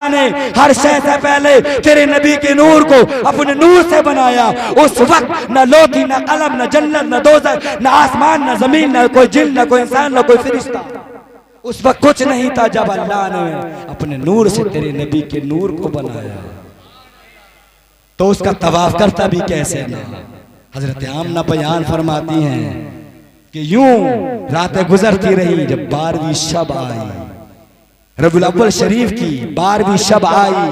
ने हर शय से पहले तेरे नबी के नूर को अपने नूर से बनाया। उस वक्त न लोह थी, न कलम, न जन्नत, न दोज़ख, न आसमान, न जमीन, न कोई जिन, न कोई इंसान, न कोई फरिश्ता। उस वक्त कुछ नहीं था जब अल्लाह ने अपने नूर से तेरे नबी के नूर को बनाया। तो उसका तवाफ करता भी कैसे ना। हजरत आमना बयान फरमाती हैं कि यूं रातें गुजरती रही, जब 12वीं शब आई, रबीउल अव्वल शरीफ की 12वीं शब आई,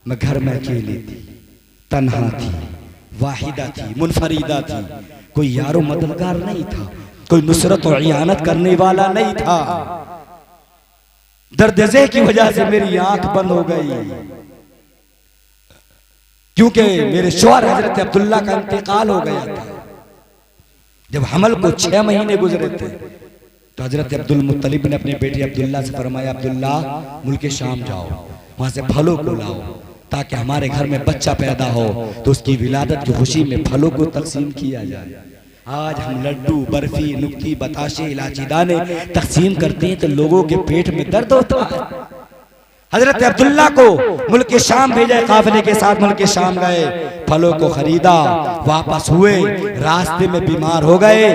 मैं घर में अकेली थी, तन्हा थी, वाहिदा थी, मुनफरीदा थी। कोई यारो मददगार नहीं था, कोई नुसरत और इयानत करने वाला नहीं था। दर्द-ए-ज़ह की वजह से मेरी आंख बंद हो गई, क्योंकि मेरे शौहर हजरत अब्दुल्ला का इंतकाल हो गया था। जब हमल को 6 महीने गुजरे थे तो हजरत अब्दुल मुत्तलिब ने अपने बेटे अब्दुल्ला से फरमाया, अब्दुल्ला मुल्क शाम जाओ, वहां से फलों को लाओ ताकि हमारे घर में बच्चा पैदा हो तो उसकी विलादत की खुशी में फलों को तकसीम किया जाए। आज हम लड्डू, बर्फी, नुक्ती, बताशे, इलायची दाने तकसीम करते हैं तो लोगों के पेट में दर्द होता है। हजरत अब्दुल्ला को मुल्क शाम भेजा, काफिले के साथ मुल्क शाम गए, फलों को खरीदा, वापस हुए, रास्ते में बीमार हो गए,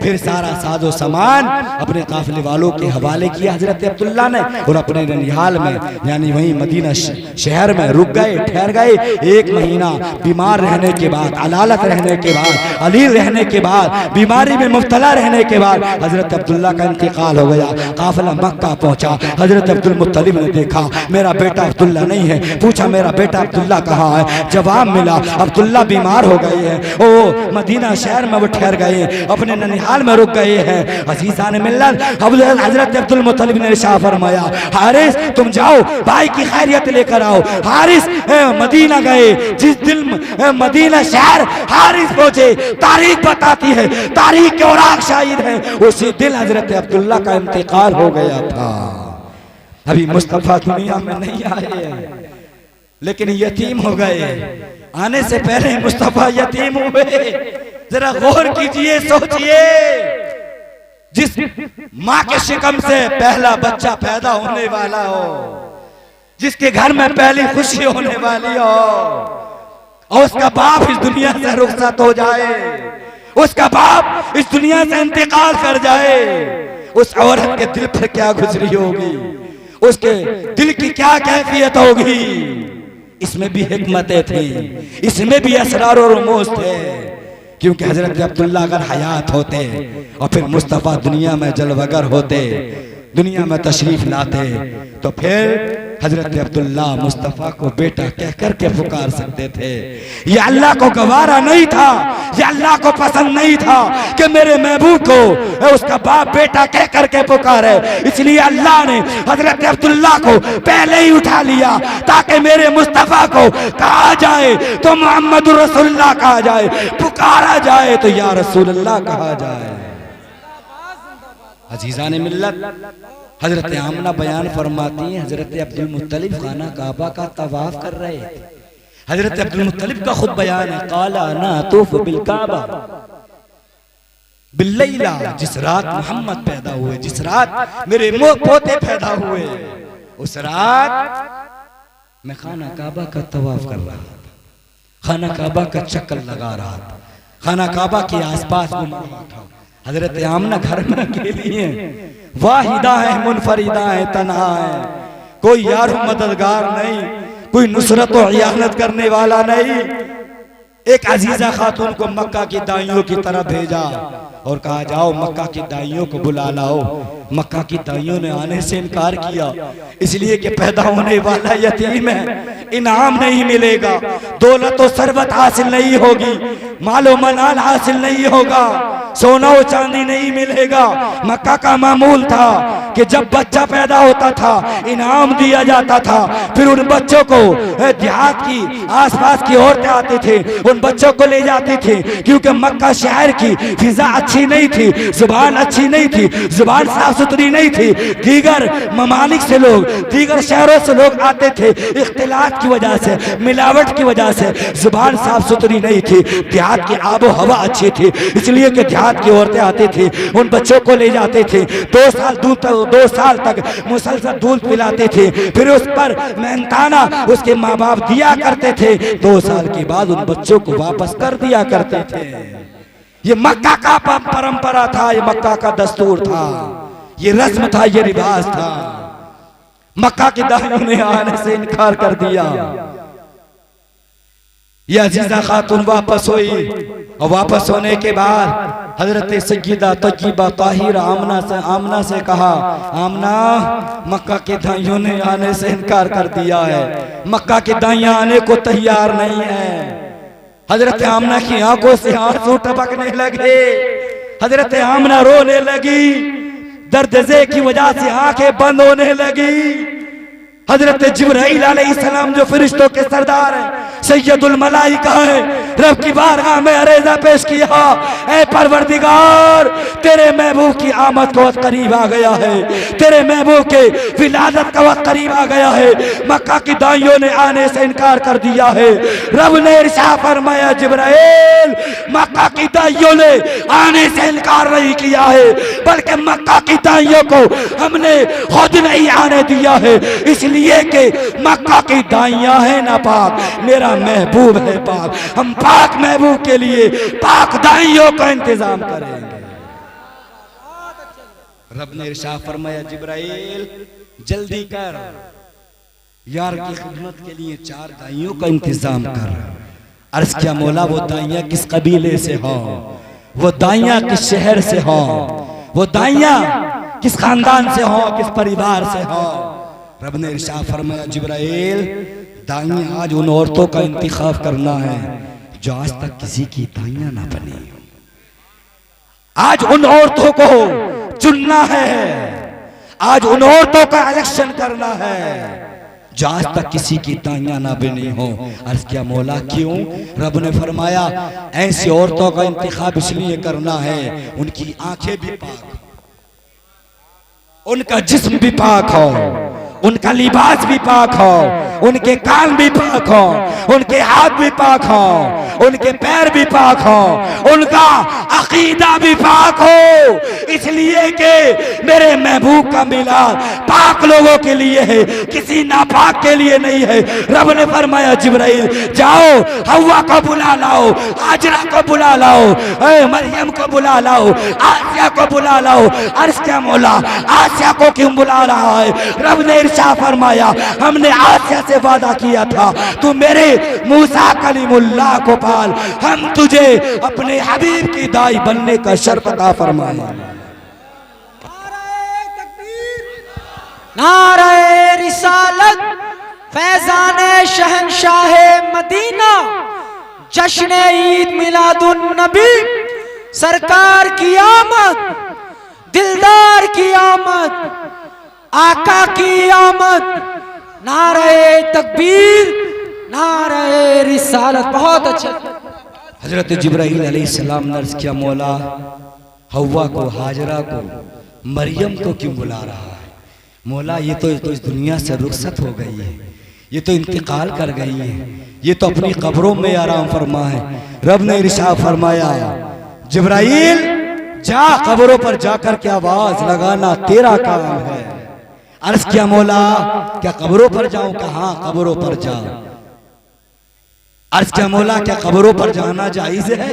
फिर सारा साजो सामान अपने काफिले वालों के हवाले किया हजरत अब्दुल्ला ने, और अपने ननिहाल में यानी वहीं मदीना शहर में रुक गए, ठहर गए। 1 महीना बीमार रहने के बाद, अलालत रहने के बाद, अलील रहने के बाद, बीमारी में मुब्तला रहने के बाद हजरत अब्दुल्ला का इंतकाल हो गया। काफिला मक्का पहुंचा, हजरत अब्दुल मुत्तलिब ने देखा मेरा बेटा अब्दुल्ला नहीं है, पूछा मेरा बेटा अब्दुल्ला कहाँ है? जवाब मिला अब्दुल्ला बीमार हो गए हैं, ओ मदीना शहर में वो ठहर गए हैं, अपने ननिहाल में रुक गए हैं। अजीज़ान मिल्लत, हजरत अब्दुल मुत्तलिब ने इरशाद फरमाया, हारिस तुम जाओ भाई की खैरियत लेकर आओ। हारिस मदीना गए, जिस दिल मदीना शहर हारिस पहुंचे, तारीख बताती है, तारीख के औराक शाहिद है, उसी दिल हजरत अब्दुल्ला का इंतकाल हो गया था। अभी मुस्तफा दुनिया में नहीं आए हैं, लेकिन यतीम हो गए। आने से पहले मुस्तफा यतीम हुए। जरा गौर कीजिए, सोचिए, जिस माँ के शिकम से पहला बच्चा पैदा होने वाला हो, जिसके घर में पहली खुशी होने वाली हो, और उसका बाप इस दुनिया से रुखसत हो जाए, उसका बाप इस दुनिया से इंतकाल कर जाए, उस औरत के दिल पर क्या गुजरी होगी, उसके दिल की क्या कैफियत होगी। इसमें भी हिकमतें थी, इसमें भी असरार और रुमूज़ थे, क्योंकि हजरत अब्दुल्ला अगर हयात होते और फिर मुस्तफ़ा दुनिया में जलवगर होते, दुनिया में तशरीफ लाते, तो फिर हजरत अब्दुल्ला मुस्तफ़ा को बेटा कह कर के पुकार सकते थे। ये अल्लाह को गवारा नहीं था, ये अल्लाह को पसंद नहीं था कि मेरे महबूब को उसका बाप बेटा कह कर के पुकारे। इसलिए अल्लाह ने हजरत अब्दुल्ला को पहले ही उठा लिया ताकि मेरे मुस्तफ़ा को कहा जाए तो मोहम्मद रसूलुल्लाह कहा जाए, पुकारा जाए तो या रसूलुल्लाह कहा जाए। अजीज़ान मिल्लत, हजरत आमना बयान फरमाती हैं, हजरत अब्दुल मुत्तलिब खाना काबा का तवाफ कर रहे थे। हजरत अब्दुल मुत्तलिब का खुद बयान है, काला ना तूफ बिल काबा बिल्लैला, जिस रात मोहम्मद पैदा हुए, जिस रात मेरे पोते पैदा हुए, उस रात मैं खाना काबा का तवाफ कर रहा था, खाना काबा का चक्कर लगा रहा था, खाना काबा के आसपास घूम रहा था। हजरत आमना घर में अकेली है, वाहिदा है, मुनफरिदा है, तन्हा है, कोई यार मददगार नहीं, कोई नुसरत और इयानत करने वाला नहीं। एक अजीजा खातून को मक्का की दाइयों की तरफ भेजा और कहा जाओ मक्का की दाइयों को बुला लाओ। मक्का की दाइयों ने आने से इनकार किया, इसलिए कि पैदा होने वाला यतीम है, इनाम नहीं मिलेगा, दौलत और सरबत हासिल नहीं होगी, मालो मनाल हासिल नहीं होगा, सोना और चांदी नहीं मिलेगा। मक्का का मामूल था कि जब बच्चा पैदा होता था इनाम दिया जाता था, फिर उन बच्चों को देहात की आसपास की औरतें आती थी, उन बच्चों को ले जाती थी, क्योंकि मक्का शहर की फिजा अच्छी नहीं थी, जुबान अच्छी नहीं थी, जुबान साफ सुथरी नहीं थी, दीगर ममालिक से लोग, दीगर शहरों से लोग आते थे, इख्तिलात की वजह से, मिलावट की वजह से जुबान साफ सुथरी नहीं थी, देहात की आबो हवा अच्छी थी, इसलिए कि जात की औरतें आती थी, उन बच्चों को ले जाते थे, 2 साल तक मुसलसल दूध पिलाते थे, फिर उस पर मेहनताना उसके माँ बाप दिया करते थे। 2 साल के बाद उन बच्चों को वापस कर दिया करते थे। ये मक्का का परंपरा था, ये मक्का का दस्तूर था, ये रस्म था, ये रिवाज था। मक्का की दाइयों ने आने से इनकार कर दिया। ये अजीजा खातून वापस हुई और वापस होने के बाद हजरत सय्यदा तय्यबा ताहिरा आमना से कहा, आमना मक्का के दाइयों ने आने से इनकार कर दिया है, मक्का के दाइयां आने को तैयार नहीं है। हजरत आमना की आंखों से आंसू टपकने लगे, हजरत आमना रोने लगी, दर्द ज़े की वजह से आंखें बंद होने लगी। हजरत जिब्राइल अलैहिस्सलाम जो फरिश्तों के सरदार हैं, सैयदुल मलाइका है, रब की बारगाह में अरेजा पेश किया, ऐ परवरदिगार तेरे महबूब की आमद का वक्त करीब आ गया है, तेरे महबूब के विलादत का वक्त करीब आ गया है, मक्का की दाइयों ने आने से इनकार कर दिया है। रब ने इरशाद फरमाया, जिब्राइल मक्का की दाइयों ने आने से इनकार नहीं किया है, बल्कि मक्का की दाइयों को हमने खुद नहीं आने दिया है, इसलिए कि मक्का की दाइयां है ना पाक, मेरा महबूब है पाक, हम पाक महबूब के लिए पाक दाइयों का इंतजाम करेंगे। रब ने इरशाद फरमाया, जिब्राइल जल्दी कर, यार की खिदमत के लिए 4 दाइयों का इंतजाम कर। अर्ज किया, मौला वो दाइयां किस कबीले से हो, वो दाइयां किस शहर से हो, वो दाइयां किस खानदान से हो, किस परिवार से हो। रब ने इरशाद फरमाया, जिब्राइल दाइयां आज उन औरतों का इंतखाब करना है जो आज तक किसी की दाइयां ना बनी। आज उन औरतों को चुनना है, आज उन औरतों का इलेक्शन करना है जो आज तक किसी की दाइयां ना बनी हो। अर्ज किया, मौला क्यों? रब ने फरमाया, ऐसी औरतों का इंतखाब इसलिए करना है उनकी आंखें भी पाक, उनका जिस्म भी पाक हो, उनका लिबास भी पाक हो, उनके कान भी पाक हो, उनके हाथ भी पाक हो, उनके पैर भी पाक हो, उनका अकीदा भी पाक हो, इसलिए कि मेरे महबूब का मिलाद पाक लोगों के लिए है, किसी नापाक के लिए नहीं है। रब ने फरमाया, जिब्राइल जाओ हव्वा को बुला लाओ, हाजरा को बुला लाओ, मरियम को बुला लाओ, आसिया को बुला लाओ। अर्ज क्या मौला, आसिया को क्यों बुला रहा है? रब ने इरशाद फरमाया, हमने आसिया से वादा किया था, तू मेरे मूसा कलीमुल्लाह को पाल, हम तुझे अपने हबीब की दाई बनने का शर्फ अता फरमाए। नारे रिसालत, फैजाने शहंशाहे मदीना, जश्न ईद मिलादुन नबी, सरकार की आमद, दिलदार की आमद, आका की आमद, नारे तकबीर, नारे रिसालत। बहुत अच्छा। हजरत जिब्राइल अलैहिस्सलाम ने अर्ज किया, मौला हव्वा को, हाजरा को, मरियम को क्यों बुला रहा है? मौला ये तो इस दुनिया से रुखसत हो गई है, ये तो इंतकाल कर गई है, ये तो अपनी कब्रों में आराम फरमा है। रब ने इरशाद फरमाया, जिब्राइल जा कब्रों पर जाकर के आवाज लगाना तेरा काम है। अर्ज किया, मौला क्या कब्रों पर जाऊं? कहां कब्रों पर जाऊं? अर्ज किया, मौला क्या कब्रों पर जाना जायज है?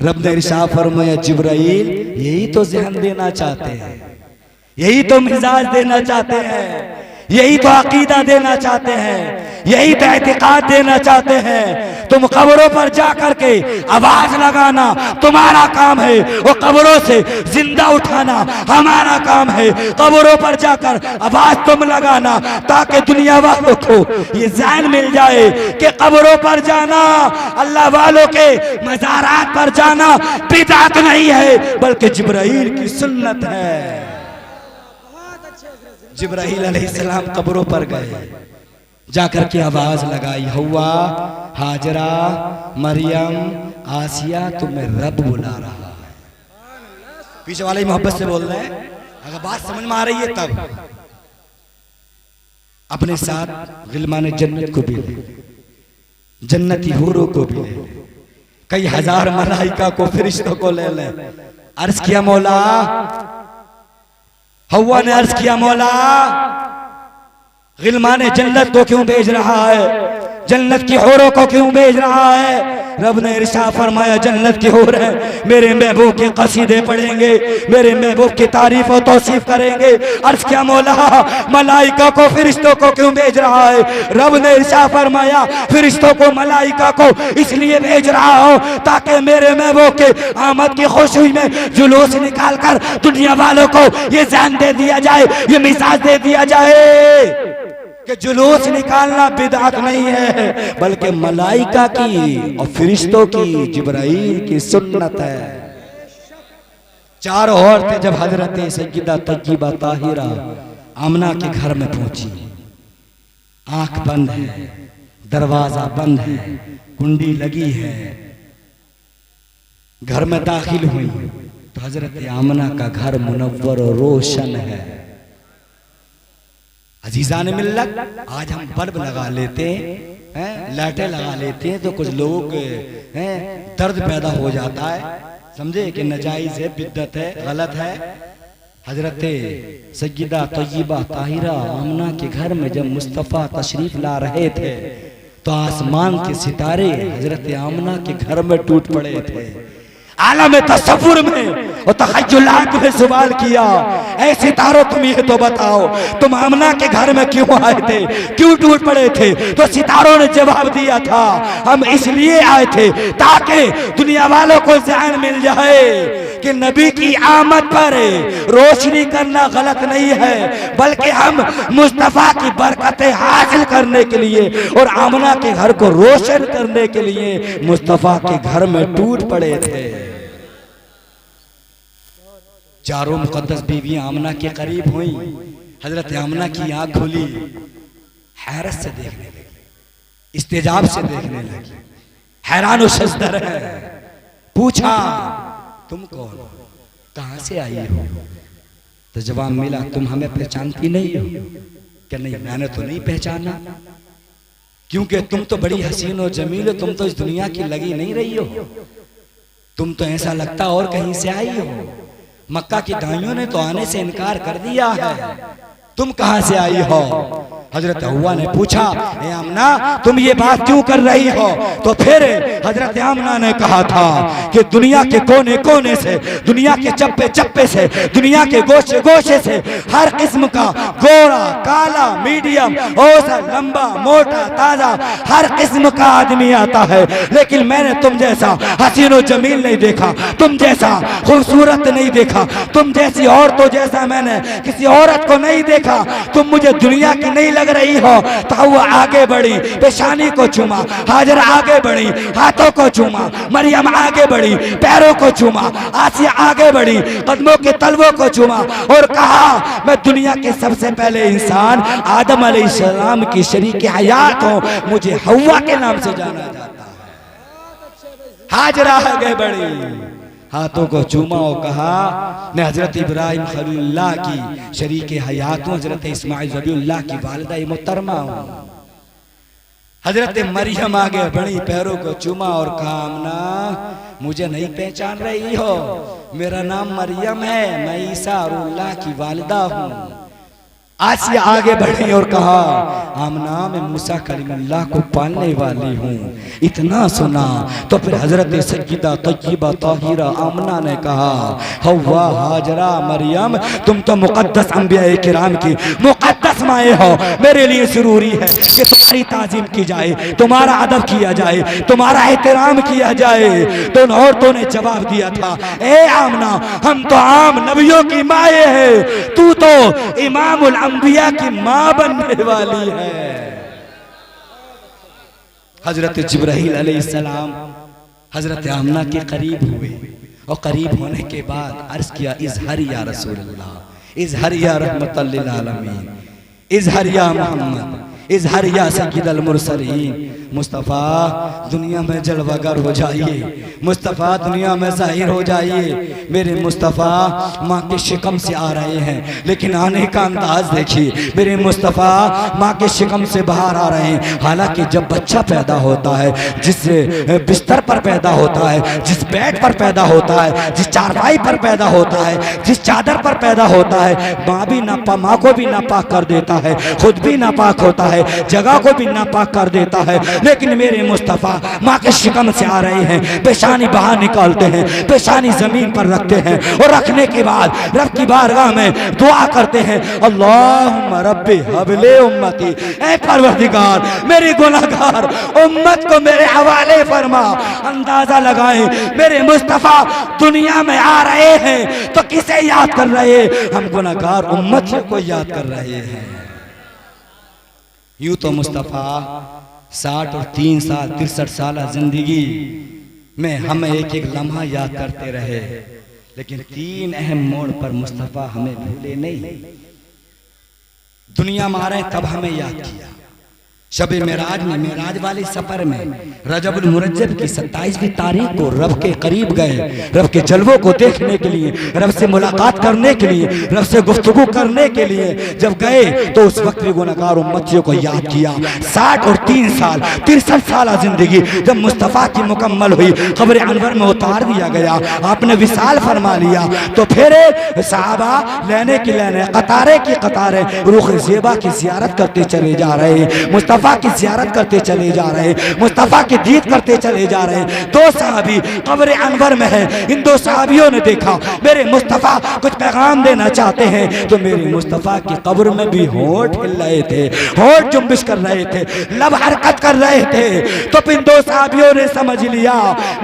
रब ने इरशाद फरमाया, जिब्राइल यही तो ज़हन देना चाहते हैं, यही तो मिजाज देना चाहते हैं, यही तो अकीदा देना चाहते हैं, यही तो एतिकाद देना चाहते हैं। तुम कब्रों पर जा करके आवाज लगाना तुम्हारा काम है, वो कब्रों से जिंदा उठाना हमारा काम है। कब्रों पर जाकर आवाज तुम लगाना ताकि दुनिया वालों को ये ज़हन मिल जाए कि कब्रों पर जाना, अल्लाह वालों के मज़ारात पर जाना बिदअत नहीं है बल्कि जिब्राइल की सुन्नत है। जिब्राइल अलैहिस्सलाम कब्रों पर गए, जाकर के आवाज लगाई, हव्वा, हाजरा, मरियम, आसिया, तुम्हें रब बुला रहा है। पीछे वाले मोहब्बत से बोल रहे हैं, अगर बात समझ में आ रही है तब अपने साथ गिलमान जन्नत को भी ले, जन्नती हूरों को भी ले, कई हजार मलाइका को, फरिश्तों को ले ले, अर्ज किया मौला, हव्वा ने अर्ज किया मौला गिलमाने जन्नत को क्यों भेज रहा है, जन्नत की हौरों को क्यों भेज रहा है। रब ने इरशाद फरमाया जन्नत की हौर है मेरे महबूब के कसीदे पढ़ेंगे, मेरे महबूब की तारीफ और तौसीफ करेंगे। अर्ज क्या मौला मलाइका को फरिश्तों को क्यों भेज रहा है। रब ने इरशाद फरमाया फरिश्तों को मलाइका को इसलिए भेज रहा हो ताकि मेरे महबूब के आमद की खुशी में जुलूस निकाल कर दुनिया वालों को ये जान दे दिया जाए, ये मिजाज दे दिया जाए कि जुलूस निकालना बिदअत नहीं है बल्कि मलाइका की और फरिश्तों की, जिब्राइल की सुन्नत है। चारों औरतें जब हजरत सय्यदा तय्यबा ताहिरा आमना के घर में पहुंची, आंख बंद है, दरवाजा बंद है, कुंडी लगी है, घर में दाखिल हुई तो हजरत आमना का घर मुनव्वर और रोशन है। अजीजान मिल्लत आज हम बल्ब लगा लेते हैं, लाइटें लगा लेते हैं तो कुछ लोग दर्द पैदा हो जाता है, समझे कि नाजायज है, बिद्दत है, गलत है। हजरत सय्यदा तय्यबा ताहिरा आमना के घर में जब मुस्तफ़ा तशरीफ ला रहे थे तो आसमान के सितारे हजरत आमना के घर में टूट पड़े थे। आलम तसव्वुर में और तखय्युलात में सवाल किया, ऐ सितारों तुम ये तो बताओ तुम आमना के घर में क्यों आए थे, क्यों टूट पड़े थे। तो सितारों ने जवाब दिया था हम इसलिए आए थे ताकि दुनिया वालों को जान मिल जाए कि नबी की आमद पर रोशनी करना गलत नहीं है बल्कि हम मुस्तफ़ा की बरकतें हासिल करने के लिए और आमना के घर को रोशन करने के लिए मुस्तफ़ा के घर में टूट पड़े थे। चारों मुकद्दस बीवी आमना के करीब हुई, हजरत आमना की आंख खुली, हैरत से देखने लगी, इस्तेजाब से देखने लगी, हैरान और शज़्दर है। पूछा तुम कौन हो, कहां से आई हो। तो जवाब मिला तुम हमें पहचानती नहीं हो। क्या नहीं, मैंने तो नहीं पहचाना क्योंकि तुम तो बड़ी हसीन और जमील हो, तुम तो इस दुनिया की लगी नहीं रही हो, तुम तो ऐसा लगता और कहीं से आई हो। मक्का की दाइयों ने तो आने से इनकार कर दिया है, तुम कहां से आई हो। हजरत हव्वा ने पूछा ए आमना तुम ये बात क्यों कर रही हो। तो फिर हजरत आमना ने कहा था कि दुनिया के कोने कोने से, दुनिया के चप्पे चप्पे से, दुनिया के गोशे गोशे से हर किस्म का गोरा काला मीडियम औसत लंबा मोटा ताजा हर किस्म का आदमी आता है, लेकिन मैंने तुम जैसा हसीन और जमील नहीं देखा, तुम जैसा खूबसूरत नहीं देखा, तुम जैसी औरतों जैसा मैंने किसी औरत को नहीं देखा। तुम मुझे दुनिया की नहीं लग रही हो। तो वो आगे बढ़ी, पेशानी को चूमा, हाजरा आगे बढ़ी, हाथों को चूमा, मरियम आगे बढ़ी, पैरों को चूमा, आसिया आगे बढ़ी, कदमों के तलवों को चूमा और कहा मैं दुनिया के सबसे पहले इंसान आदम अलैहिस्सलाम की शरीक हयात हूं, मुझे हव्वा के नाम से जाना जाता है। हाजरा आगे बढ़ी, हाथों को चूमा और कहा मैं हजरत इब्राहिम खलीलुल्लाह की शरीक हयात हूं, हजरत इस्माइल ज़बीहुल्लाह की वालिदा मोहतरमा हूं। हजरत मरियम आगे बढ़ी, पैरों को चूमा और कहा आमना मुझे नहीं पहचान रही हो, मेरा नाम मरियम है, मैं ईसा रुल्लाह की वालिदा हूं। आसिया आगे बढ़ी और कहा आमना मैं मूसा कलीमुल्लाह को पालने वाली हूँ। इतना सुना तो फिर हजरत सय्यदा तय्यबा ताहिरा आमना ने कहा हव्वा हाजरा मरियम तुम तो मुकद्दस अंबिया किराम की मुकद्दस माए हो, मेरे लिए जरूरी है कि तुम्हारी ताजीम की जाए, तुम्हारा अदब किया जाए, तुम्हारा एहतराम किया जाए। तो उन औरतों ने जवाब दिया था ए आमना हम तो आम नबियों की माए हैं, तू तो इमामुल अंबिया की मां बनने वाली है। हजरत जिब्राइल अलैहिस्सलाम हजरत आमना के करीब हुए और करीब होने के बाद अर्ज किया इज़हर या रसूलल्लाह, इज़हर या रहमतल लिल आलमीन, इज़हर या मोहम्मद, इजहर या सय्यदल मुरसलीन। मुस्तफ़ा दुनिया में जलवागर हो जाइए, मुस्तफ़ा दुनिया में ज़ाहिर हो जाइए। मेरे मुस्तफ़ा माँ के शिकम से आ रहे हैं, लेकिन आने का अंदाज देखिए। मेरे मुस्तफ़ा माँ के शिकम से बाहर आ रहे हैं। हालांकि जब बच्चा पैदा होता है, जिस बिस्तर पर पैदा होता है, जिस बेड पर पैदा होता है, जिस चारपाई पर पैदा होता है, जिस चादर पर पैदा होता है, माँ को भी नापाक कर देता है, खुद भी नापाक होता है, जगह को भी नापाक कर देता है। लेकिन मेरे मुस्तफ़ा माँ के शिकम से आ रहे हैं, पेशानी बाहर निकालते हैं, पेशानी जमीन पर रखते हैं और रखने के बाद रब की बारगाह में दुआ करते हैं, अल्लाहुम्मा रब्बी हबले उम्मती, ऐ परवरदिगार मेरी गुनाहगार उम्मत को मेरे हवाले फरमा। अंदाजा लगाएं, मेरे मुस्तफ़ा दुनिया में आ रहे हैं तो किसे याद कर रहे हैं? हम गुनाहगार उम्मत को याद कर रहे हैं। यूं तो मुस्तफ़ा 60 और 3 साल 63 साल जिंदगी में हमें एक एक लम्हा याद करते रहे, लेकिन 3 अहम मोड़ पर मुस्तफ़ा हमें भूले नहीं। दुनिया में आ रहे तब हमें याद किया। शबे मेराज में, मेराज वाले सफर में रजबुल मुरज्जब की 27वीं तारीख को रब के करीब गए, रब के जलवों को देखने के लिए, रब से मुलाकात करने के लिए, रब से गुफ्तगू करने के लिए जब गए तो उस वक्त भी गुनहगार उम्मतियों को याद किया। 60 और 3 साल 63 साल जिंदगी जब मुस्तफ़ा की मुकम्मल हुई, कब्र अनवर में उतार दिया गया, आपने विसाल फरमा लिया, तो फिर सहाबा लेने की लेने, कतारे की कतारे रुख ज़ेबा की ज़ियारत करते चले जा रहे हैं, मुस्तफ़ा की ज़ियारत करते चले जा रहे हैं, मुस्तफ़ा की दीद करते चले जा रहे हैं। 2 सहाबी कब्र अनवर में है, इन 2 सहाबियों ने देखा मेरे मुस्तफ़ा कुछ पैगाम देना चाहते हैं, तो मेरे मुस्तफ़ा की कब्र में भी होंठ हिल रहे थे, होंठ जुम्बिश कर रहे थे, लब हरकत कर रहे थे। तो इन 2 सहाबियों ने समझ लिया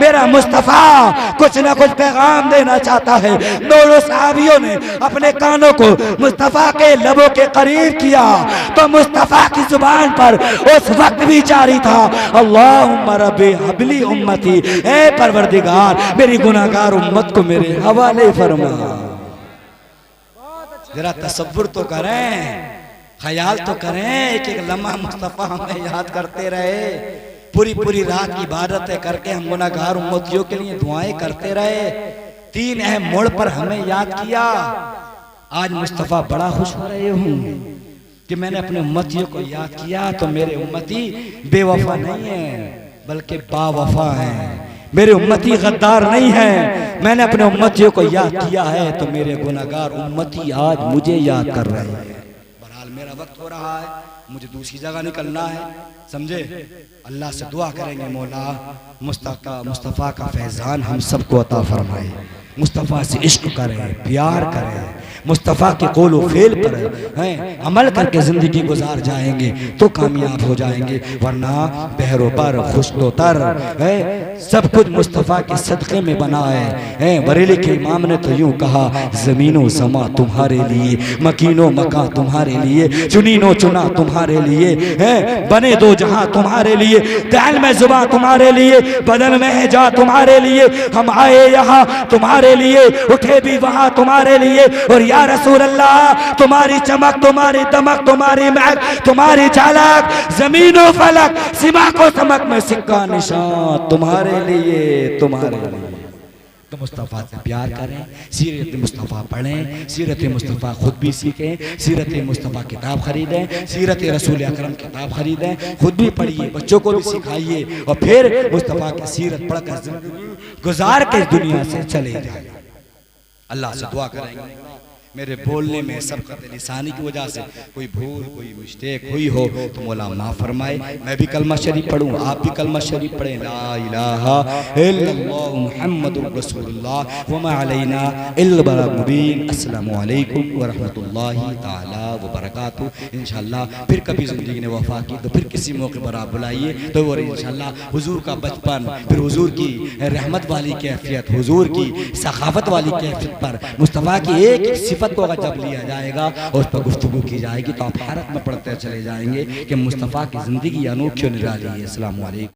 मेरा मुस्तफ़ा कुछ ना कुछ पैगाम देना चाहता है। दोनों सहाबियों ने अपने कानों को मुस्तफ़ा के लबों के करीब किया, तो मुस्तफ़ा की जुबान पर उस वक्त भी जारी था, अल्लाहुम्मा रब्बी हबली उम्मती, ऐ परवरदिगार मेरी गुनाहगार उम्मत को मेरे हवाले फरमा। जरा तसव्वुर तो करें, ख्याल तो करें, एक एक लम्हा मुस्तफ़ा हमें याद करते रहे। पूरी रात की इबादतें करके हम गुनाहगार उम्मतियों के लिए दुआएं करते रहे। 3 अहम मोड़ पर हमें याद किया। आज मुस्तफ़ा बड़ा खुश हो रहे हूँ कि मैंने अपने उम्मतियों को याद किया, तो मेरे उम्मती बेवफा नहीं है बल्कि बावफा हैं। मेरे उम्मती गद्दार नहीं है, मैंने अपने उम्मतियों को याद किया है, तो मेरे गुनाहगार उम्मती आज मुझे याद कर रहे हैं। बहरहाल मेरा वक्त हो रहा है, मुझे दूसरी जगह निकलना है, समझे। अल्लाह से दुआ करेंगे मौला मुस्तफ़ा का फैज़ान हम सबको अता फरमाए, मुस्तफ़ा से इश्क करें, प्यार करें, मुस्तफ़ा के कौल व फ़ेल पर हैं अमल करके ज़िंदगी गुजार जाएंगे तो कामयाब हो जाएंगे, वरना बहरों पर खुशलोतर है सब कुछ मुस्तफ़ा के सदक़े में बना है। बरेली के इमाम ने तो यूँ कहा, ज़मीनो समा तुम्हारे लिए, मकीनो मका तुम्हारे लिए, चुनीनो चुना तुम्हारे लिए, है बने 2 जहां तुम्हारे लिए, दिल में जुबां तुम्हारे लिए, बदन में है जा तुम्हारे लिए, हम आए यहाँ तुम्हारे लिए, उठे भी वहाँ तुम्हारे लिए, और या रसूल अल्लाह तुम्हारी चमक, तुम्हारी दमक, तुम्हारी महक, तुम्हारी झलक, ज़मीनो फलक सिमा को समक में सिक्का निशान तुम्हारे लिए, तुम्हारे लिए। तो मुस्तफ़ा से प्यार करें, सीरत मुस्तफ़ा पढ़ें, सीरत मुस्तफ़ा खुद भी सीखें, सीरत मुस्तफ़ा किताब खरीदें, सीरत रसूल अकरम किताब खरीदें, खुद भी पढ़िए, बच्चों को भी सिखाइए, और फिर मुस्तफ़ा की सीरत पढ़कर ज़िंदगी गुजार के दुनिया से चले जाए। अल्लाह से दुआ करेंगे मेरे बोलने में सबकत लिसानी की वजह से कोई भूल, कोई मिस्टेक हुई हो तो मौला माफ़ फरमाए। मैं भी कलमा शरीफ पढ़ूँ, आप भी कलमा शरीफ पढ़ें, ला इलाहा इल्लल्लाह मुहम्मदुर रसूलुल्लाह व मा अलैना इल्लल बलाग मुबीन। अस्सलामु अलैकुम व रहमतुल्लाहि ताला व बरकातुहू। इंशाअल्लाह फिर कभी ज़िंदगी ने वफ़ा की तो फिर किसी मौके पर आप बुलाइए, तो और इंशाअल्लाह हुजूर का बचपन, फिर हुजूर की रहमत वाली कैफियत, हुजूर की सखावत वाली कैफियत पर मुस्तफ़ा की एक सिफत को अगर जब लिया जाएगा और उस पर गुफ्तगू की जाएगी तो आप हैरत में पड़ते चले जाएंगे कि मुस्तफ़ा की ज़िंदगी अनोखी और निराली है। अस्सलामु अलैकुम।